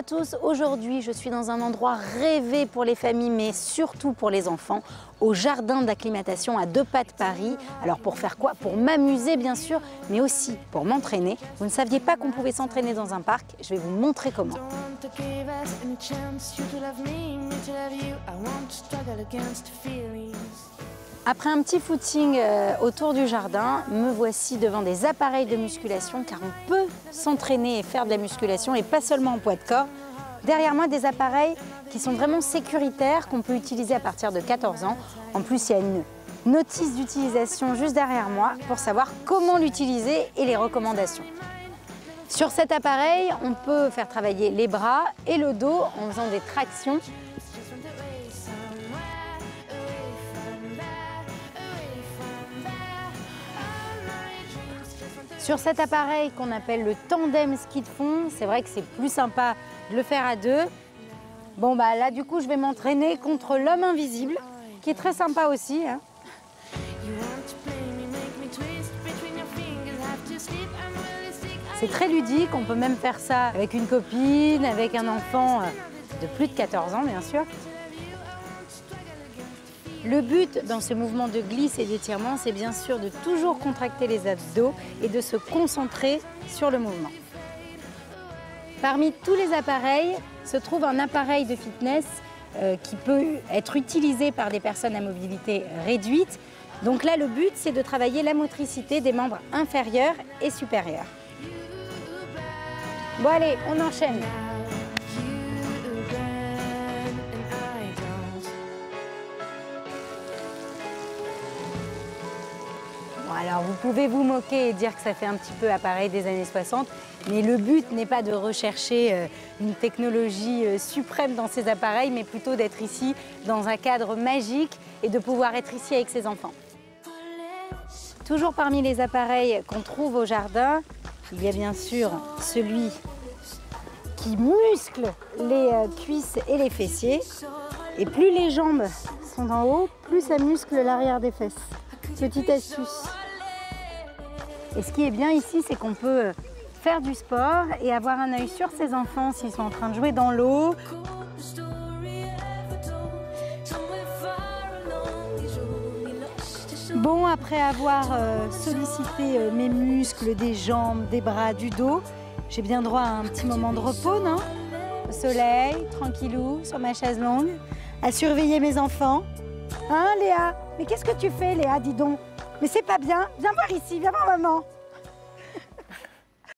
à tous, aujourd'hui je suis dans un endroit rêvé pour les familles mais surtout pour les enfants, au jardin d'acclimatation à 2 pas de Paris. Alors pour faire quoi? Pour m'amuser bien sûr, mais aussi pour m'entraîner. Vous ne saviez pas qu'on pouvait s'entraîner dans un parc, je vais vous montrer comment. Après un petit footing autour du jardin, me voici devant des appareils de musculation car on peut s'entraîner et faire de la musculation et pas seulement en poids de corps. Derrière moi, des appareils qui sont vraiment sécuritaires, qu'on peut utiliser à partir de 14 ans. En plus, il y a une notice d'utilisation juste derrière moi pour savoir comment l'utiliser et les recommandations. Sur cet appareil, on peut faire travailler les bras et le dos en faisant des tractions. Sur cet appareil qu'on appelle le tandem ski de fond, c'est vrai que c'est plus sympa de le faire à 2. Bon bah là du coup je vais m'entraîner contre l'homme invisible, qui est très sympa aussi, hein. C'est très ludique, on peut même faire ça avec une copine, avec un enfant de plus de 14 ans bien sûr. Le but dans ce mouvement de glisse et d'étirement, c'est bien sûr de toujours contracter les abdos et de se concentrer sur le mouvement. Parmi tous les appareils se trouve un appareil de fitness qui peut être utilisé par des personnes à mobilité réduite. Donc là, le but, c'est de travailler la motricité des membres inférieurs et supérieurs. Bon allez, on enchaîne. Alors vous pouvez vous moquer et dire que ça fait un petit peu appareil des années 60, mais le but n'est pas de rechercher une technologie suprême dans ces appareils, mais plutôt d'être ici dans un cadre magique et de pouvoir être ici avec ses enfants. Toujours parmi les appareils qu'on trouve au jardin, il y a bien sûr celui qui muscle les cuisses et les fessiers. Et plus les jambes sont en haut, plus ça muscle l'arrière des fesses. Petite astuce. Et ce qui est bien ici, c'est qu'on peut faire du sport et avoir un œil sur ses enfants s'ils sont en train de jouer dans l'eau. Bon, après avoir sollicité mes muscles des jambes, des bras, du dos, j'ai bien droit à un petit moment de repos, non? Au soleil, tranquillou, sur ma chaise longue, à surveiller mes enfants. Hein, Léa? Mais qu'est-ce que tu fais, Léa, dis donc? Mais c'est pas bien. Viens voir ici, viens voir maman.